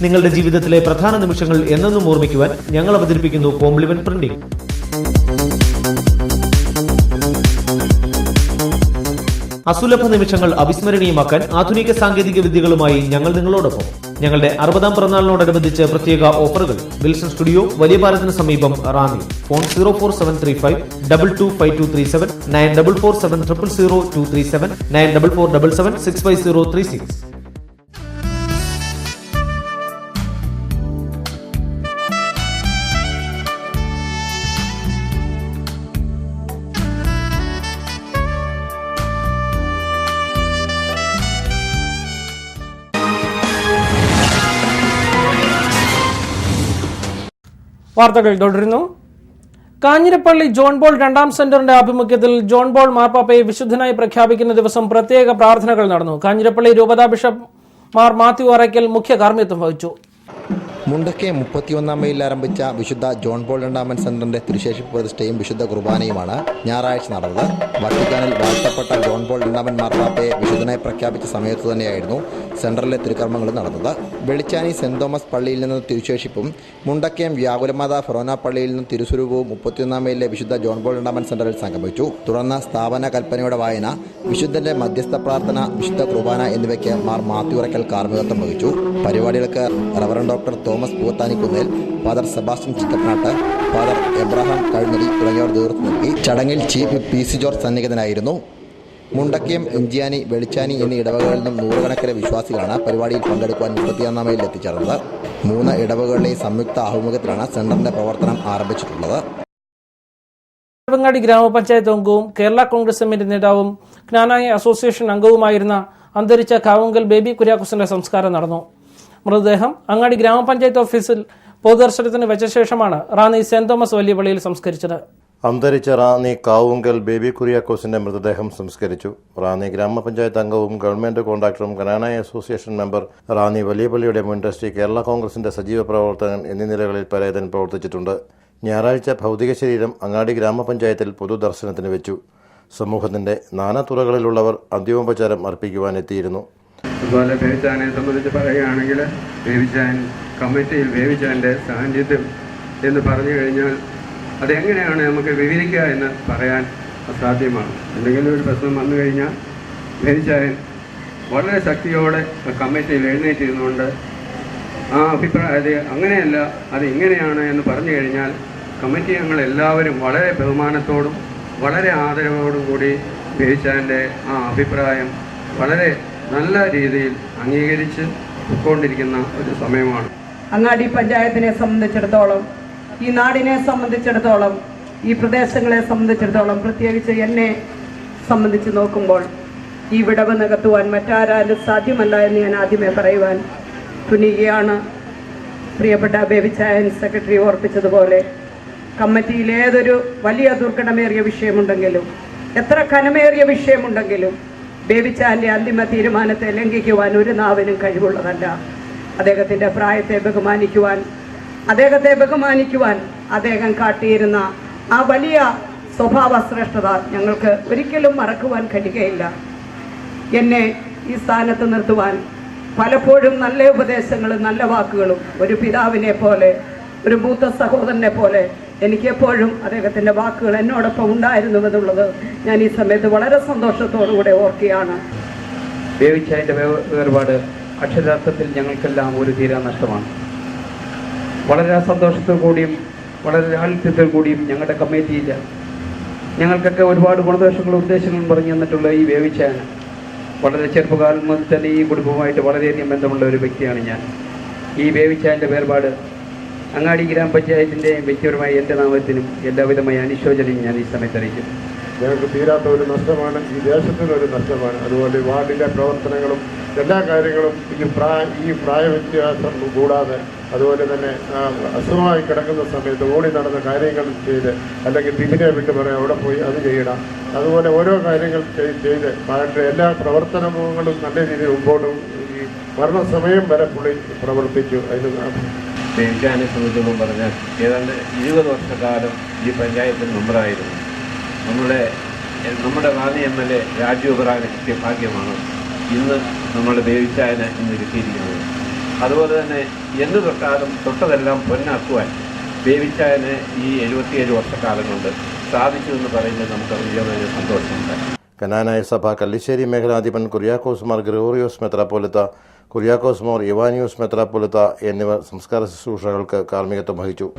നിങ്ങളുടെ ജീവിതത്തിലെ പ്രധാന നിമിഷങ്ങൾ എന്നെന്നും ഓർമ്മിക്കുവാൻ ഞങ്ങൾ അവതരിപ്പിക്കുന്നു കോംപ്ലിമെന്റ് പ്രിന്റിംഗ്. അസുലഭ നിമിഷങ്ങൾ അവിസ്മരണീയമാക്കാൻ ആധുനിക സാങ്കേതിക വിദ്യകളുമായി ഞങ്ങൾ നിങ്ങളോടൊപ്പം. ഞങ്ങളുടെ 60-ാം പിറന്നാളിനോടനുബന്ധിച്ച് പ്രത്യേക ഓഫറുകൾ. വിൽസൺ സ്റ്റുഡിയോ, വലിയ പാലത്തിന് സമീപം, റാന്നി. ഫോൺ 04735 225237 9447000237 9447 65036. വാർത്തകൾ തുടരുന്നു. കാഞ്ഞിരപ്പള്ളി ജോൺ ബോൾ 2-ാം സെന്ററിന്റെ ആഭിമുഖ്യത്തിൽ ജോൺ ബോൾ മാർപ്പാപ്പയെ വിശുദ്ധനായി പ്രഖ്യാപിക്കുന്ന ദിവസം പ്രത്യേക പ്രാർത്ഥനകൾ നടന്നു. കാഞ്ഞിരപ്പള്ളി രൂപതാ ബിഷപ്പ് മാർ മാത്യു അറയ്ക്കൽ മുഖ്യ കാർമ്മികത്വം വഹിച്ചു. മുണ്ടക്കെ 31 മൈലിൽ ആരംഭിച്ച വിശുദ്ധ ജോൺ പോൾ രണ്ടാമൻ സെന്ററിന്റെ തിരുശേഷിപ്പ് പ്രതിഷ്ഠയും വിശുദ്ധ കുർബാനയുമാണ് ഞായറാഴ്ച നടന്നത്. വത്തിക്കാനിൽ വാഴ്ത്തപ്പെട്ട ജോൺ പോൾ രണ്ടാമൻ മാർപ്പാപ്പയെ വിശുദ്ധനായി പ്രഖ്യാപിച്ച സമയത്ത് തന്നെയായിരുന്നു സെന്ററിലെ തിരുക്കർമ്മങ്ങൾ നടന്നത്. വെളിച്ചാനി സെന്റ് തോമസ് പള്ളിയിൽ നിന്ന് തിരുശേഷിപ്പും മുണ്ടക്കയം വ്യാകുലമാതാ ഫെറോന പള്ളിയിൽ നിന്ന് തിരുസ്വരൂപവും 31 മൈലിലെ വിശുദ്ധ ജോൺ പോൾ രണ്ടാമൻ സെന്ററിൽ സംഗമിച്ചു. തുടർന്ന് സ്ഥാപന കൽപ്പനയുടെ വായന, വിശുദ്ധന്റെ മധ്യസ്ഥ പ്രാർത്ഥന, വിശുദ്ധ കുർബാന എന്നിവയ്ക്ക് മാർ മാത്യുറക്കൽ കാർമ്മികത്വം വഹിച്ചു. പരിപാടികൾക്ക് reverend doctor Thomas Poothanikkunnel, father Sebastian Chittappanattu, father Abraham Kazhunnadi തുടങ്ങിയവർ നേതൃത്വം നൽകി. ചടങ്ങിൽ ചീഫ് PC ജോർജ് സന്നിഹിതനായിരുന്നു. മുണ്ടക്കയം, ഇഞ്ചിയാനി, വെളിച്ചാനി എന്നീ ഇടവകകളിൽ നിന്നും നൂറുകണക്കിന് വിശ്വാസികളാണ് പരിപാടിയിൽ പങ്കെടുക്കുവാൻ 31 മൈലിൽ എത്തിച്ചേർന്നത്. 3 ഇടവകകളിലെയും സംയുക്ത ആഭിമുഖ്യത്തിലാണ് സെന്ററിന്റെ പ്രവർത്തനം ആരംഭിച്ചിട്ടുള്ളത്. ങ്ങാടി ഗ്രാമപഞ്ചായത്ത് അംഗവും കേരള കോൺഗ്രസ് എമ്മിന്റെ നേതാവും ജ്ഞാനായ അസോസിയേഷൻ അംഗവുമായിരുന്ന അന്തരിച്ച കാവുങ്കൽ ബേബി കുര്യാക്കോസിന്റെ സംസ്കാരം നടന്നു. മൃതദേഹം അങ്ങാടി ഗ്രാമപഞ്ചായത്ത് ഓഫീസിൽ പൊതുദർശനത്തിന് വെച്ച ശേഷമാണ് റാന്നി സെന്റ് തോമസ് വലിയ പള്ളിയിൽ സംസ്കരിച്ചത്. അന്തരിച്ച റാന്നി കാവുങ്കൽ ബേബി കുര്യാക്കോസിന്റെ മൃതദേഹം സംസ്കരിച്ചു. റാന്നി ഗ്രാമപഞ്ചായത്ത് അംഗവും ഗവൺമെന്റ് കോൺട്രാക്ടറും ജ്ഞാനായ അസോസിയേഷൻ മെമ്പർ, റാന്നി വലിയ പള്ളിയുടെ മുൻ ട്രസ്റ്റി, കേരള കോൺഗ്രസിന്റെ സജീവ പ്രവർത്തകൻ എന്നീ നിലകളിൽ പരേതൻ പ്രവർത്തിച്ചിട്ടുണ്ട്. ഞായറാഴ്ച ഭൗതിക ശരീരം അങ്ങാടി ഗ്രാമപഞ്ചായത്തിൽ പൊതുദർശനത്തിന് വെച്ചു. സമൂഹത്തിന്റെ നാനാതുറകളിലുള്ളവർ അന്തിമോപചാരം അർപ്പിക്കുവാൻ എത്തിയിരുന്നു. അതുപോലെ ബേബിച്ചാനെ സംബന്ധിച്ച് പറയുകയാണെങ്കിൽ ബേബിച്ചാൻ കമ്മിറ്റിയിൽ ബേബിച്ചാൻ്റെ സാന്നിധ്യം എന്ന് പറഞ്ഞു കഴിഞ്ഞാൽ അതെങ്ങനെയാണ് നമുക്ക് വിവരിക്കുക എന്ന് പറയാൻ അസാധ്യമാണ്. എന്തെങ്കിലും ഒരു പ്രശ്നം വന്നു കഴിഞ്ഞാൽ ബേബിച്ചാൻ വളരെ ശക്തിയോടെ കമ്മിറ്റിയിൽ എഴുന്നേറ്റിരുന്നുകൊണ്ട് ആ അഭിപ്രായം അങ്ങനെയല്ല, അത് ഇങ്ങനെയാണ് എന്ന് പറഞ്ഞു കഴിഞ്ഞാൽ കമ്മിറ്റി അംഗങ്ങളെല്ലാവരും വളരെ ബഹുമാനത്തോടും വളരെ ആദരവോടും കൂടി ബേബിച്ചാൻ്റെ ആ അഭിപ്രായം വളരെ നല്ല രീതിയിൽ അംഗീകരിച്ച് പോയിക്കൊണ്ടിരിക്കുന്ന ഒരു സമയമാണ്. അങ്ങാടി പഞ്ചായത്തിനെ സംബന്ധിച്ചിടത്തോളം, ഈ നാടിനെ സംബന്ധിച്ചിടത്തോളം, ഈ പ്രദേശങ്ങളെ സംബന്ധിച്ചിടത്തോളം, പ്രത്യേകിച്ച് എന്നെ സംബന്ധിച്ച് നോക്കുമ്പോൾ ഈ വിടവ് നികത്തുവാൻ മറ്റാരാലും സാധ്യമല്ല എന്ന് ഞാൻ ആദ്യമേ പറയുവാൻ തുനിയുകയാണ്. പ്രിയപ്പെട്ട ബേബിച്ചായൻ സെക്രട്ടറി ഓർപ്പിച്ചതുപോലെ കമ്മിറ്റിയിൽ ഏതൊരു വലിയ ദുർഘടമേറിയ വിഷയമുണ്ടെങ്കിലും, എത്ര കനമേറിയ വിഷയമുണ്ടെങ്കിലും ബേബിച്ചാൻ്റെ അന്തിമ തീരുമാനത്തെ ലംഘിക്കുവാൻ ഒരു നാവിനും കഴിവുള്ളതല്ല. അദ്ദേഹത്തിൻ്റെ പ്രായത്തെ ബഹുമാനിക്കുവാൻ അദ്ദേഹം കാട്ടിയിരുന്ന ആ വലിയ സ്വഭാവ ശ്രേഷ്ഠത ഞങ്ങൾക്ക് ഒരിക്കലും മറക്കുവാൻ കഴിയുകയില്ല. എന്നെ ഈ സ്ഥാനത്ത് നിർത്തുവാൻ പലപ്പോഴും നല്ല ഉപദേശങ്ങളും നല്ല വാക്കുകളും ഒരു പിതാവിനെ പോലെ, ഒരു മൂത്ത സഹോദരനെ പോലെ എനിക്കെപ്പോഴും അദ്ദേഹത്തിൻ്റെ വാക്കുകൾ എന്നോടൊപ്പം ഉണ്ടായിരുന്നുവെന്നുള്ളത് ഞാൻ ഈ സമയത്ത് വളരെ സന്തോഷത്തോടുകൂടെ ഓർക്കുകയാണ്. ബേബിച്ചായൻ്റെ വേർപാട് അക്ഷരാർത്ഥത്തിൽ ഞങ്ങൾക്കെല്ലാം ഒരു തീരാ നഷ്ടമാണ്. വളരെ സന്തോഷത്തോടു കൂടിയും വളരെ ലാളിത്യത്തോടു കൂടിയും ഞങ്ങളുടെ കമ്മിറ്റിയില്ല ഞങ്ങൾക്കൊക്കെ ഒരുപാട് ഗുണദോഷങ്ങളും ഉദ്ദേശങ്ങളും പറഞ്ഞു തന്നിട്ടുള്ള ഈ ബേബിച്ചായന് വളരെ ചെറുപ്പകാലം മുതൽ തന്നെ ഈ കുടുംബവുമായിട്ട് വളരെയധികം ബന്ധമുള്ള ഒരു വ്യക്തിയാണ് ഞാൻ. ഈ ബേബിച്ചായൻ്റെ വേർപാട് അങ്ങാടി ഗ്രാമപഞ്ചായത്തിൻ്റെയും വ്യക്തിപരമായി എൻ്റെ നാമത്തിനും എല്ലാവിധമായ അനുശോചനയും ഞാൻ ഈ സമയത്ത് അറിയിക്കുന്നു. ഞങ്ങൾക്ക് തീരാത്ത ഒരു നഷ്ടമാണ്, ഈ ദേശത്തിനൊരു നഷ്ടമാണ്. അതുപോലെ വാർഡിലെ പ്രവർത്തനങ്ങളും എല്ലാ കാര്യങ്ങളും ഈ പ്രായ വ്യത്യാസം കൂടാതെ, അതുപോലെ തന്നെ അസുഖമായി കിടക്കുന്ന സമയത്ത് ഓടി നടന്ന കാര്യങ്ങൾ ചെയ്ത്, അല്ലെങ്കിൽ തിരികെ വിട്ട് പറയാം അവിടെ പോയി അത് ചെയ്യണം, അതുപോലെ ഓരോ കാര്യങ്ങൾ ചെയ്ത് പാടിൻ്റെ എല്ലാ പ്രവർത്തനങ്ങളും നല്ല രീതിയിൽ മുമ്പോട്ടും ഈ മരണസമയം വരെ പുള്ളി പ്രവർത്തിച്ചു. അതിന് ബേബിച്ചാനെ സംബന്ധിച്ചോളം പറഞ്ഞാൽ ഏതാണ്ട് 20 വർഷക്കാലം ഈ പഞ്ചായത്തിൽ മെമ്പറായിരുന്നു. നമ്മുടെ റാന്നി MLA രാജീവ് ബറാന് കിട്ടിയ ഭാഗ്യമാണ് ഇന്ന് നമ്മുടെ ബേബിച്ചായനെ ഇന്ന് കിട്ടിയിരിക്കുന്നത്. അതുപോലെ തന്നെ എന്ന് തൊട്ടതെല്ലാം പൊന്നാക്കുവാൻ ബേബിച്ചായനെ ഈ 77 വർഷക്കാലം കൊണ്ട് സാധിച്ചു എന്ന് പറയുന്നത് നമുക്ക് വലിയ സന്തോഷമുണ്ട്. കനാനായ സഭ കല്ലിശ്ശേരി മേഖലാധിപൻ കുര്യാക്കോസ് മാർ ഗ്രിഗോറിയോസ് മെത്രാപ്പോലിത്ത, കുര്യാക്കോസ് മോർ ഇവാനിയോസ് മെത്രാപ്പോലിത്ത എന്നിവർ സംസ്കാര ശുശ്രൂഷകൾക്ക് കാർമ്മികത്വം വഹിച്ചു.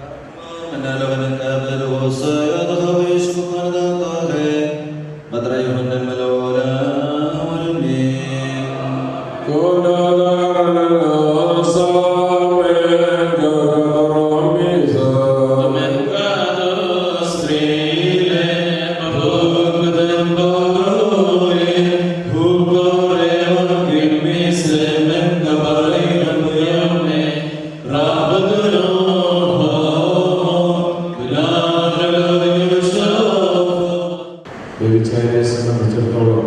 ബേബിച്ചായനെ സംബന്ധിച്ചിടത്തോളം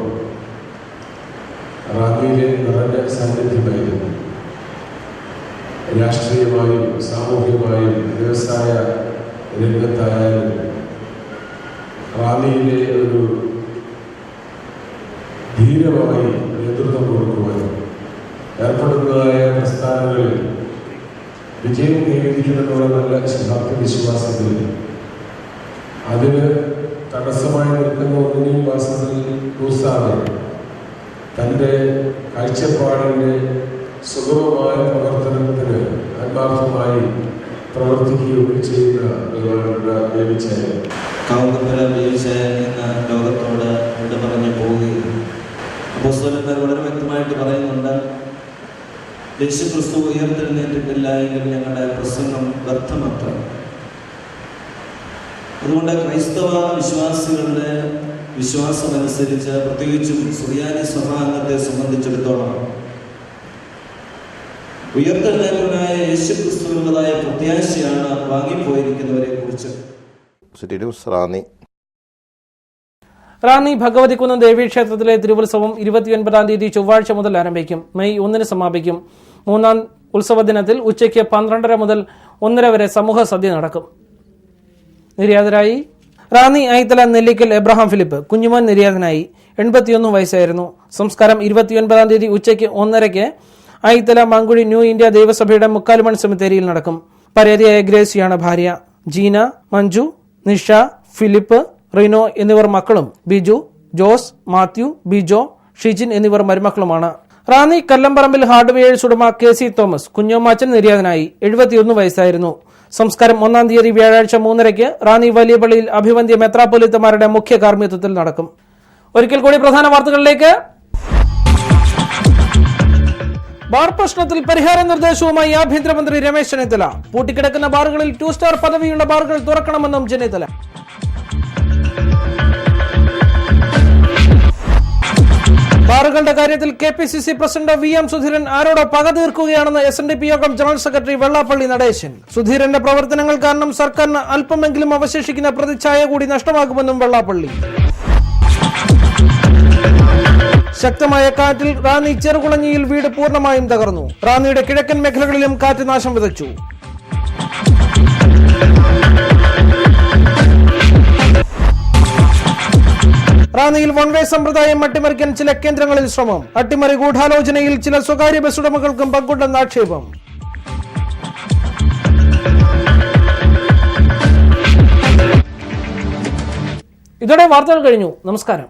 റാന്നിയിലെ നിറഞ്ഞ സാന്നിധ്യമായിരുന്നു. രാഷ്ട്രീയമായും സാമൂഹികമായും വ്യവസായ രംഗത്തായാലും റാന്നിയിലെ ഒരു ധീരമായി നേതൃത്വം കൊടുക്കുവാനും ഏർപ്പെടുന്നതായ പ്രസ്ഥാനങ്ങളിൽ വിജയം കൈവരിക്കുമെന്നുള്ള നല്ല ശുഭാപ്തി വിശ്വാസത്തിൽ അതിന് തടസ്സമായി നിൽക്കുന്ന ഒന്നിനെയും വാസത്തിൽ കൂസാതെ തൻ്റെ കാഴ്ചപ്പാടിൻ്റെ സുഗമമായ പ്രവർത്തനത്തിന് ആത്മാർത്ഥമായി പ്രവർത്തിക്കുകയൊക്കെ ചെയ്യുന്ന ബഹുമാനപ്പെട്ട ബേബിച്ചായൻ കാവുകപ്പുര ബേബിച്ചായൻ എന്ന ലോകത്തോട് വിട പറഞ്ഞു പോവുകയും അപ്പോസ്തലന്മാർ വളരെ വ്യക്തമായിട്ട് പറയുന്നുണ്ട്, യേശുക്രിസ്തു ഉയർത്തെഴുന്നേറ്റിട്ടില്ല എങ്കിൽ ഞങ്ങളുടെ പ്രസംഗം വ്യർത്ഥമത്ര. അതുകൊണ്ട് ക്രൈസ്തവ വിശ്വാസികളുടെ വിശ്വാസമനുസരിച്ച് പ്രത്യേകിച്ചും സുറിയാനി സഭാംഗത്തെ സംബന്ധിച്ചിടത്തോളം ഉയർത്തെഴുന്നേറ്റവനായ യേശുക്രിസ്തുവിനുള്ളതായ പ്രത്യാശയാണ് വാങ്ങിപ്പോയിരിക്കുന്നവരെ കുറിച്ച്. റാന്നി ഭഗവതിക്കുന്ന് ദേവീക്ഷേത്രത്തിലെ തിരുവുത്സവം 29-ാം തീയതി ചൊവ്വാഴ്ച മുതൽ ആരംഭിക്കും. മെയ് 1 സമാപിക്കും. 3-ാം ഉത്സവ ദിനത്തിൽ ഉച്ചയ്ക്ക് 12:30 മുതൽ 1:30 വരെ സമൂഹ സദ്യ നടക്കും. നിര്യാതരായി റാന്നി ഐത്തല നെല്ലിക്കൽ എബ്രഹാം ഫിലിപ്പ് കുഞ്ഞുമോൻ നിര്യാതനായി. 81 വയസ്സായിരുന്നു. സംസ്കാരം 29-ാം തീയതി ഉച്ചയ്ക്ക് 1:30 ഐത്തല മങ്കുഴി ന്യൂ ഇന്ത്യ ദേവസഭയുടെ മുക്കാലുമൺ സെമിത്തേരിയിൽ നടക്കും. പരേതയായ ഗ്രേസിയാണ് ഭാര്യ. ജീന, മഞ്ജു, നിഷ, ഫിലിപ്പ്, റിനോ എന്നിവർ മക്കളും ബിജു, ജോസ്, മാത്യു, ബിജോ, ഷിജിൻ എന്നിവർ മരുമക്കളുമാണ്. റാന്നി കല്ലമ്പറമ്പിൽ ഹാർഡ്വെയേഴ്സ് ഉടമ KC തോമസ് കുഞ്ഞോമാച്ചൻ നിര്യാതനായി. 71 വയസ്സായിരുന്നു. സംസ്കാരം 1-ാം തീയതി വ്യാഴാഴ്ച 3:30 റാന്നി വലിയ പള്ളിയിൽ അഭിവന്ദ്യ മെത്രാപ്പൊലീത്തമാരുടെ മുഖ്യ കാർമ്മികത്വത്തിൽ നടക്കും. ഒരിക്കൽ കൂടി പ്രധാന വാർത്തകളിലേക്ക്. ബാർ പ്രശ്നത്തിൽ പരിഹാര നിർദ്ദേശവുമായി ആഭ്യന്തരമന്ത്രി രമേശ് ചെന്നിത്തല. പൂട്ടിക്കിടക്കുന്ന ബാറുകളിൽ 2 സ്റ്റാർ പദവിയുള്ള ബാറുകൾ തുറക്കണമെന്നും ചെന്നിത്തല. ബാറുകളുടെ കാര്യത്തിൽ KPCC പ്രസിഡന്റ് VM സുധീരൻ ആരോടോ പക തീർക്കുകയാണെന്ന് SNDP യോഗം ജനറൽ സെക്രട്ടറി വെള്ളാപ്പള്ളി നടേശൻ. സുധീരന്റെ പ്രവർത്തനങ്ങൾ കാരണം സർക്കാരിന് അല്പമെങ്കിലും അവശേഷിക്കുന്ന പ്രതിച്ഛായ കൂടി നഷ്ടമാകുമെന്നും വെള്ളാപ്പള്ളി. ശക്തമായ കാറ്റിൽ റാന്നി ചെറുകുളഞ്ഞിയിൽ വീട് പൂർണ്ണമായും തകർന്നു. റാന്നിയുടെ കിഴക്കൻ മേഖലകളിലും കാറ്റ് നാശം വിതച്ചു. റാന്നിയിൽ വൺവേ സമ്പ്രദായം അട്ടിമറിക്കാൻ ചില കേന്ദ്രങ്ങളിൽ ശ്രമം. അട്ടിമറി ഗൂഢാലോചനയിൽ ചില സ്വകാര്യ ബസ് ഉടമകൾക്കും പങ്കുണ്ടെന്ന ആക്ഷേപം. ഇതോടെ വാർത്തകൾ കഴിഞ്ഞു. നമസ്കാരം.